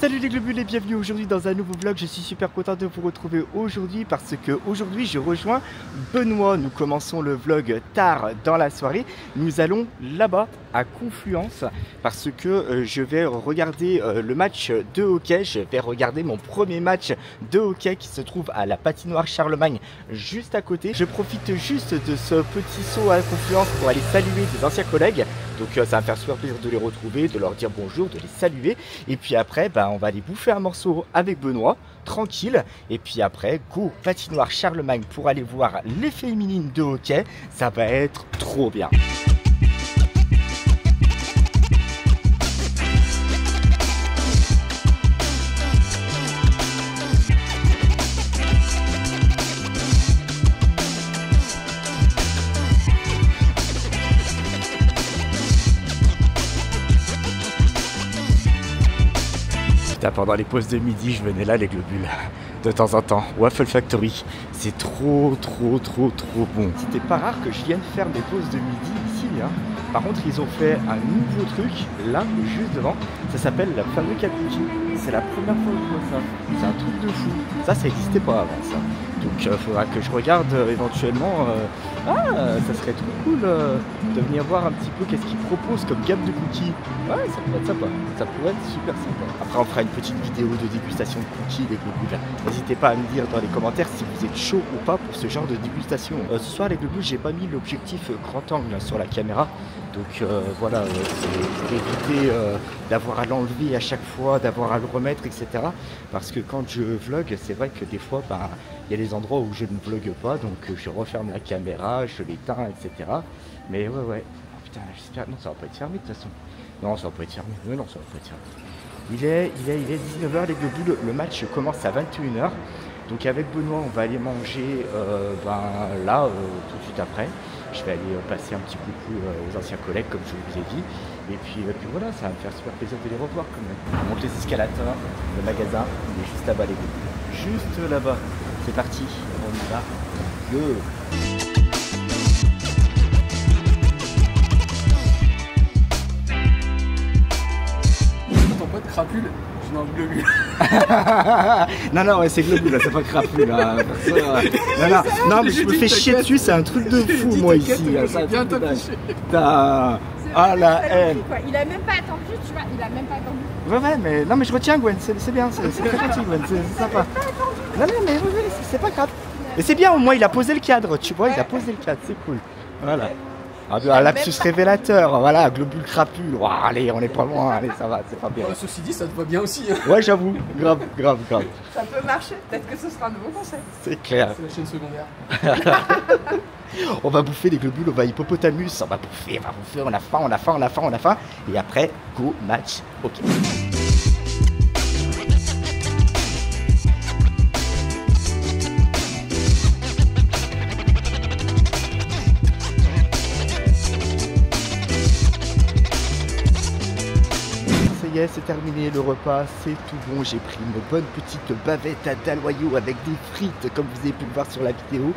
Salut les globules et bienvenue aujourd'hui dans un nouveau vlog. Je suis super content de vous retrouver aujourd'hui parce que aujourd'hui je rejoins Benoît. Nous commençons le vlog tard dans la soirée. Nous allons là-bas à Confluence parce que je vais regarder le match de hockey. Je vais regarder mon premier match de hockey qui se trouve à la patinoire Charlemagne juste à côté. Je profite juste de ce petit saut à Confluence pour aller saluer des anciens collègues. Donc ça va me faire super plaisir de les retrouver, de leur dire bonjour, de les saluer. Et puis après, on va aller bouffer un morceau avec Benoît, tranquille. Et puis après, go patinoire Charlemagne pour aller voir les féminines de hockey. Ça va être trop bien. Pendant les pauses de midi, je venais là les globules, de temps en temps. Waffle Factory, c'est trop bon. C'était pas rare que je vienne faire mes pauses de midi ici, hein. Par contre, ils ont fait un nouveau truc, là, juste devant. Ça s'appelle la fameuse cappuccino. C'est la première fois que je vois ça. C'est un truc de fou. Ça n'existait pas avant, ça. Donc, il faudra que je regarde éventuellement. Ça serait trop cool de venir voir un petit peu qu'est-ce qu'ils proposent comme gamme de cookies. Ouais, ça pourrait être sympa. Ça pourrait être super sympa. Après, on fera une petite vidéo de dégustation de cookies, les globules. N'hésitez pas à me dire dans les commentaires si vous êtes chaud ou pas pour ce genre de dégustation. Ce soir, les globules, j'ai pas mis l'objectif grand angle sur la caméra. Donc voilà, c'est pour éviter d'avoir à l'enlever à chaque fois, d'avoir à le remettre, etc. Parce que quand je vlog, c'est vrai que des fois, il y a des endroits où je ne vlogue pas, donc je referme la caméra, je l'éteins, etc. Mais ouais. Oh, putain, j'espère. Non, ça va pas être fermé de toute façon. Non, ça va pas être fermé. Non, ça va pas être fermé. Il est 19h, les globules. Le match commence à 21h. Donc avec Benoît, on va aller manger là, tout de suite après. Je vais aller passer un petit coucou aux anciens collègues, comme je vous ai dit. Et puis voilà, ça va me faire super plaisir de les revoir quand même. On monte les escalators, le magasin, il est juste là-bas les gars. Juste là-bas. C'est parti, on y va. Go! Ton pote crapule, je n'en globule. Non, ouais, c'est globule, c'est pas crapule. Non, mais je me fais chier dessus, c'est un truc de fou, moi, ici. Bien t'afficher. Ah, la haine. Il a même pas attendu, tu vois, il a même pas attendu. Ouais, mais non, mais je retiens, Gwen, c'est bien, c'est très gentil, Gwen, c'est sympa. Non, mais c'est pas grave. Et c'est bien, au moins, il a posé le cadre, tu vois, il a posé le cadre, c'est cool. Voilà. Un lapsus révélateur, voilà, globule crapule. Oh, allez, on est pas loin, allez, ça va, c'est pas bien. Ceci dit, ça te va bien aussi. Hein. Ouais, j'avoue, grave. Ça peut marcher, peut-être que ce sera un nouveau concept. C'est clair. C'est la chaîne secondaire. On va bouffer les globules, on va hippopotamus, on va bouffer, on a faim. Et après, go match, ok. C'est terminé le repas, c'est tout bon. J'ai pris une bonne petite bavette à Daloyau avec des frites comme vous avez pu le voir sur la vidéo.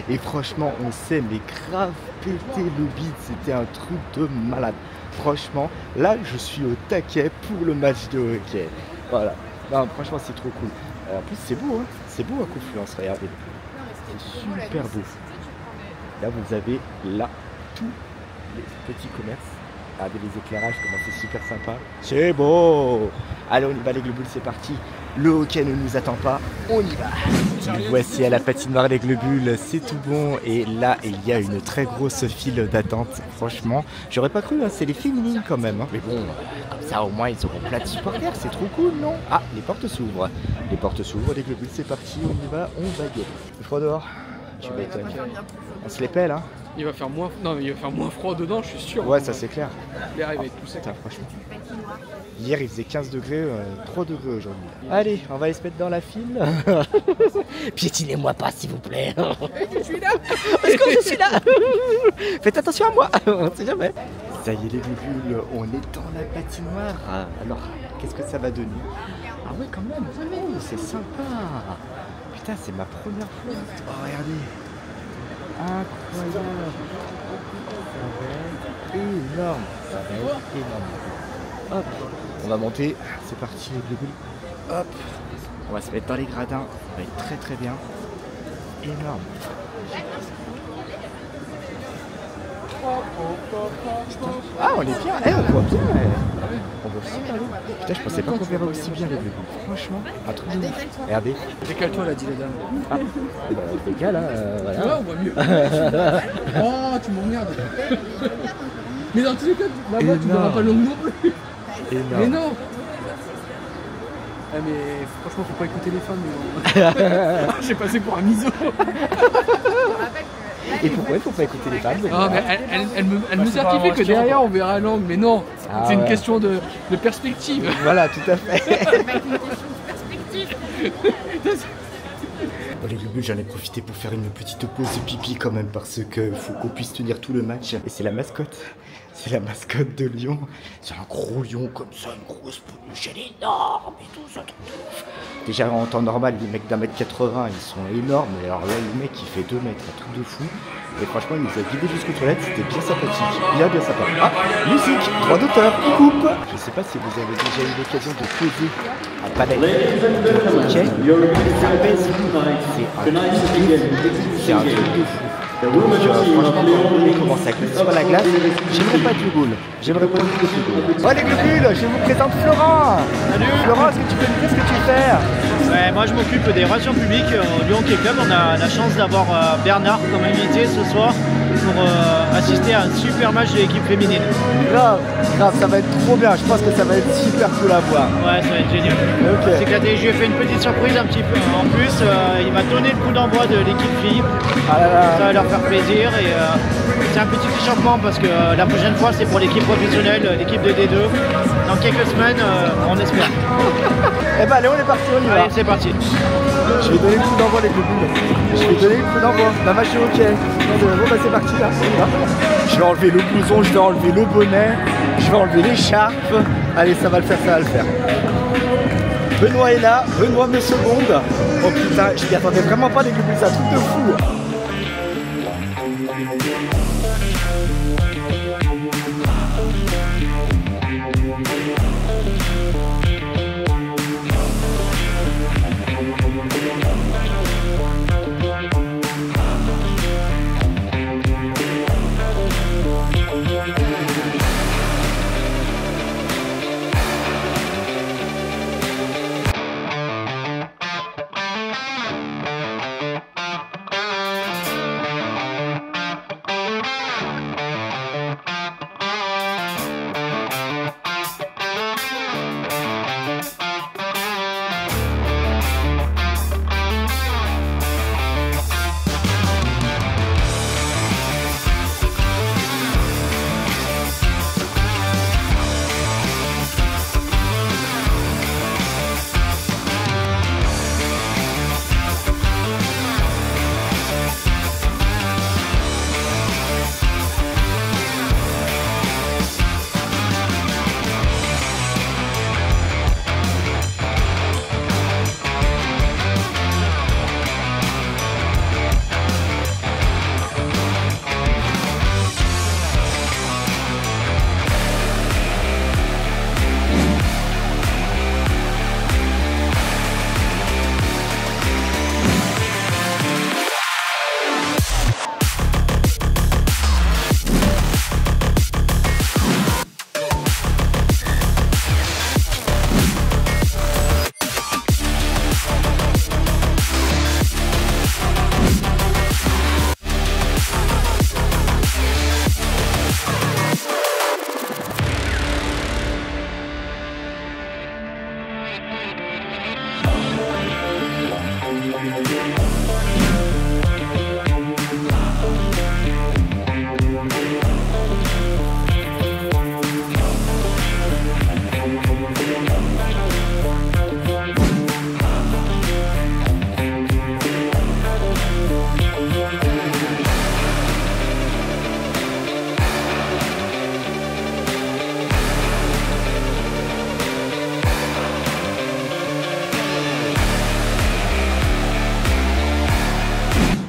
Et franchement, on s'est mais grave pété le bide, c'était un truc de malade. Franchement, là je suis au taquet pour le match de hockey. Voilà, non, franchement c'est trop cool. En plus c'est beau, hein. C'est beau à Confluence, regardez. C'est super beau. Là vous avez là tous les petits commerces. Regardez les éclairages, comment c'est super sympa. C'est beau. Allez, on y va les globules, c'est parti. Le hockey ne nous attend pas, on y va. Nous voici à la patinoire des globules, c'est tout bon. Et là, il y a une très grosse file d'attente. Franchement, j'aurais pas cru, hein, c'est les féminines quand même. Hein. Mais bon, comme ça au moins ils auront plein de supporters, c'est trop cool, non? Ah, les portes s'ouvrent. Les portes s'ouvrent, les globules, c'est parti, on y va, on va gueuler. Il froid dehors. Tu m'étonnes. On se les pèle, hein. Il va faire moins froid dedans, je suis sûr. Ouais, ça c'est clair. L'air il va être tout sec. Franchement. Hier il faisait 15 degrés, 3 degrés aujourd'hui. Allez, on va aller se mettre dans la file. Piétinez-moi pas s'il vous plaît. Je suis là. Est-ce que je suis là? Faites attention à moi, on sait jamais. Ça y est les globules, on est dans la patinoire. Alors, qu'est-ce que ça va donner? Ah ouais quand même, oh, c'est sympa. Putain, c'est ma première fois. Oh regardez. Incroyable. Ça va être énorme. Ça va être énorme. Hop, On va monter, c'est parti les Globule. Hop, on va se mettre dans les gradins, ça va être très très bien. Énorme. Ah, on est bien, on voit bien. On voit super bien. Putain, je pensais pas qu'on verrait aussi bien les Globule. Franchement, un truc de ouf. Regardez. Décale-toi, là, dit la dame. Ah, bah, décale, hein, voilà. Ouais, on voit mieux. Oh, tu m'emmerdes. Mais dans tous les cas, là-bas, tu verras pas l'ombre non plus. Énorme. Mais non. Ah, mais franchement, faut pas écouter les femmes. J'ai passé pour un miso. Et pourquoi il faut pas écouter les femmes? Ah, mais elle me certifie que derrière on verra l'angle, mais non, Ah, c'est une ouais. question de perspective. Voilà, tout à fait. Avec une question de perspective. Bon, les Globule, j'en ai profité pour faire une petite pause de pipi quand même parce que faut qu'on puisse tenir tout le match. Et c'est la mascotte. C'est la mascotte de Lyon. C'est un gros lion comme ça, une grosse peluche, elle est énorme et tout ça. Déjà en temps normal, les mecs d'1m80, ils sont énormes. Et alors là, le mec, il fait 2 mètres, un truc de fou. Et franchement, il nous a guidés jusqu'aux toilettes, c'était bien sympathique. Bien sympa. Ah, musique, droit d'auteur, il coupe. Je sais pas si vous avez déjà eu l'occasion de poser un panel de hockey. Ça pèse, c'est un truc de fou. Donc franchement, quand on commence à glisser sur la glace, j'aimerais pas du goal. J'aimerais pas du goal. Oh les Globules, je vous présente Florent. Salut Florent, est-ce que tu peux me dire ce que tu fais? Ouais, moi je m'occupe des relations publiques au Lyon Hockey Club. On a la chance d'avoir Bernard comme invité ce soir pour assister à un super match de l'équipe féminine. Grave, ça va être trop bien. Je pense que ça va être super cool à voir. Ouais, ça va être génial. Ok. C'est éclaté. Je lui ai fait une petite surprise un petit peu. En plus, il m'a donné le coup d'envoi de l'équipe fille. Ah là là. Ça va leur faire plaisir et c'est un petit échauffement parce que la prochaine fois c'est pour l'équipe professionnelle, l'équipe de D2. Dans quelques semaines, on espère. Eh ben allez, on est parti, on y va. Allez, c'est parti. Je vais donner le coup d'envoi les Globules. Je vais donner le coup d'envoi. La match de hockey. Bon bah c'est parti là. On y va. Je vais enlever le blouson, je vais enlever le bonnet, je vais enlever l'écharpe. Allez, ça va le faire, ça va le faire. Benoît est là, Benoît me seconde. Oh putain, je m'y attendais vraiment pas les Globules, c'est un truc de fou.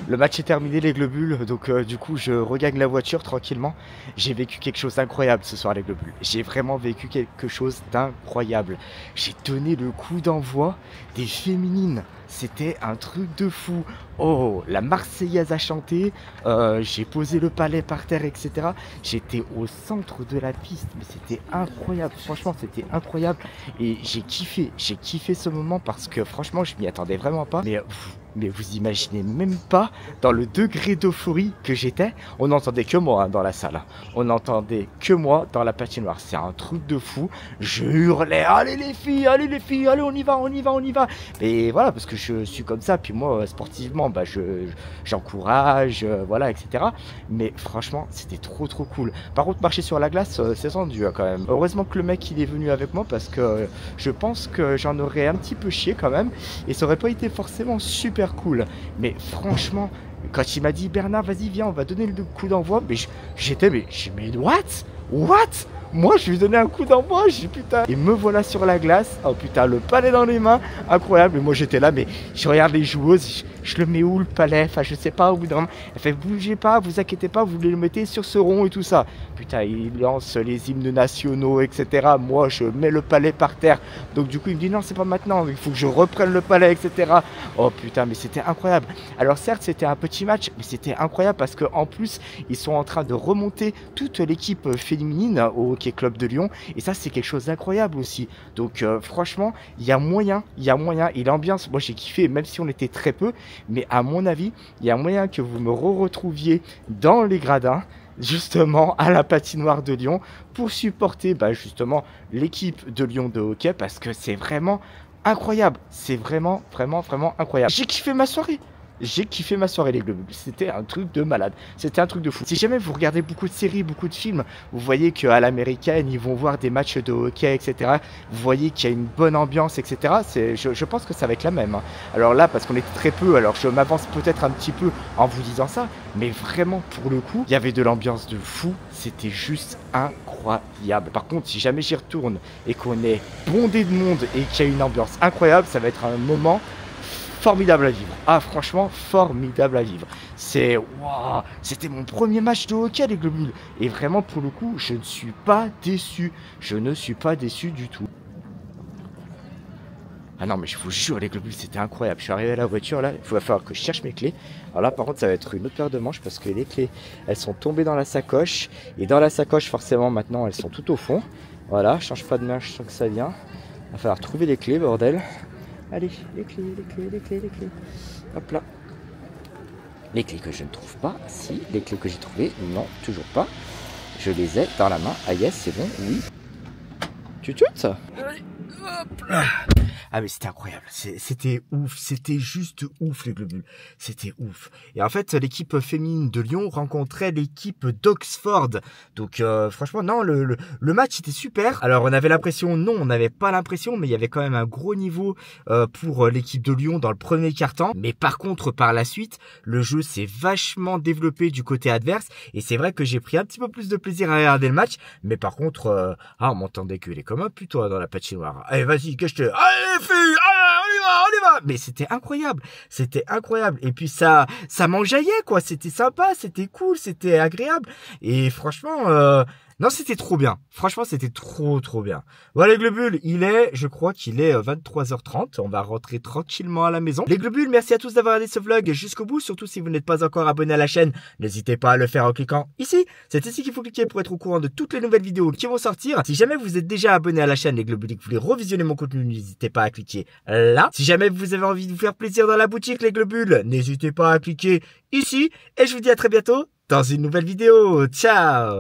Le match est terminé les Globules, donc du coup je regagne la voiture tranquillement. J'ai vécu quelque chose d'incroyable ce soir les Globules. J'ai vraiment vécu quelque chose d'incroyable. J'ai donné le coup d'envoi des féminines. C'était un truc de fou. Oh, la Marseillaise a chanté, j'ai posé le palais par terre, etc. J'étais au centre de la piste, mais c'était incroyable. Franchement, c'était incroyable. Et j'ai kiffé ce moment parce que franchement, je m'y attendais vraiment pas. Mais vous imaginez même pas dans le degré d'euphorie que j'étais. On n'entendait que moi hein, dans la salle. On n'entendait que moi dans la patinoire. C'est un truc de fou. Je hurlais, allez les filles, allez on y va, on y va, on y va. Et voilà, parce que je suis comme ça. Puis moi, sportivement, bah, j'encourage, voilà, etc. Mais franchement, c'était trop cool. Par contre, marcher sur la glace, c'est tendu hein, quand même. Heureusement que le mec, il est venu avec moi parce que je pense que j'en aurais un petit peu chié quand même. Et ça aurait pas été forcément super cool, mais franchement quand il m'a dit Bernard vas-y viens on va donner le coup d'envoi, mais j'étais mais what moi je lui donnais un coup d'envoi, j'ai putain, et me voilà sur la glace, oh putain le palais dans les mains, incroyable. Et moi j'étais là mais je regarde les joueuses, je le mets où le palais, enfin je sais pas, au bout d'un moment elle fait bougez pas, vous inquiétez pas, vous le mettez sur ce rond et tout ça. Putain il lance les hymnes nationaux etc, moi je mets le palais par terre, donc du coup il me dit non c'est pas maintenant, il faut que je reprenne le palais etc. Oh putain mais c'était incroyable. Alors certes c'était un petit match mais c'était incroyable parce que en plus ils sont en train de remonter toute l'équipe féminine au Hockey Club de Lyon et ça c'est quelque chose d'incroyable aussi. Donc franchement il y a moyen et l'ambiance, moi j'ai kiffé même si on était très peu, mais à mon avis il y a moyen que vous me retrouviez dans les gradins justement à la patinoire de Lyon pour supporter bah, justement l'équipe de Lyon de hockey parce que c'est vraiment incroyable, c'est vraiment incroyable. J'ai kiffé ma soirée. J'ai kiffé ma soirée les Globules, c'était un truc de malade, c'était un truc de fou. Si jamais vous regardez beaucoup de séries, beaucoup de films, vous voyez qu'à l'américaine, ils vont voir des matchs de hockey, etc. Vous voyez qu'il y a une bonne ambiance, etc. Je pense que ça va être la même. Hein. Alors là, parce qu'on était très peu, alors je m'avance peut-être un petit peu en vous disant ça, mais vraiment pour le coup, il y avait de l'ambiance de fou, c'était juste incroyable. Par contre, si jamais j'y retourne et qu'on est bondé de monde et qu'il y a une ambiance incroyable, ça va être un moment formidable à vivre. Ah franchement formidable à vivre. C'est wow, c'était mon premier match de hockey les Globules et vraiment pour le coup je ne suis pas déçu. Je ne suis pas déçu du tout. Ah non mais je vous jure les Globules c'était incroyable. Je suis arrivé à la voiture là, il va falloir que je cherche mes clés. Alors là par contre ça va être une autre paire de manches parce que les clés elles sont tombées dans la sacoche et dans la sacoche forcément maintenant elles sont tout au fond. Voilà, change pas de main, je sens que ça vient. Il va falloir trouver les clés bordel. Allez, les clés. Hop là. Les clés que je ne trouve pas. Si, les clés que j'ai trouvées. Non, toujours pas. Je les ai dans la main. Ah yes, c'est bon, oui. Tu ça? Hop là. Ah mais c'était incroyable, c'était ouf, c'était juste ouf les Globules, c'était ouf. Et en fait l'équipe féminine de Lyon rencontrait l'équipe d'Oxford, donc franchement non le match était super. Alors on avait l'impression, non on n'avait pas l'impression, mais il y avait quand même un gros niveau pour l'équipe de Lyon dans le premier quart-temps. Mais par contre par la suite le jeu s'est vachement développé du côté adverse et c'est vrai que j'ai pris un petit peu plus de plaisir à regarder le match. Mais par contre on m'entendait gueuler comme un putain dans la patinoire. Allez vas-y cache-te, allez filles, on y va. Mais c'était incroyable. Et puis ça m'enjaillait quoi. C'était sympa, c'était cool, c'était agréable. Et franchement, non, c'était trop bien. Franchement, c'était trop bien. Voilà les Globules, je crois qu'il est 23h30. On va rentrer tranquillement à la maison. Les Globules, merci à tous d'avoir regardé ce vlog jusqu'au bout. Surtout si vous n'êtes pas encore abonné à la chaîne, n'hésitez pas à le faire en cliquant ici. C'est ici qu'il faut cliquer pour être au courant de toutes les nouvelles vidéos qui vont sortir. Si jamais vous êtes déjà abonné à la chaîne les Globules et que vous voulez revisionner mon contenu, n'hésitez pas à cliquer là. Si jamais vous avez envie de vous faire plaisir dans la boutique les Globules, n'hésitez pas à cliquer ici. Et je vous dis à très bientôt dans une nouvelle vidéo. Ciao!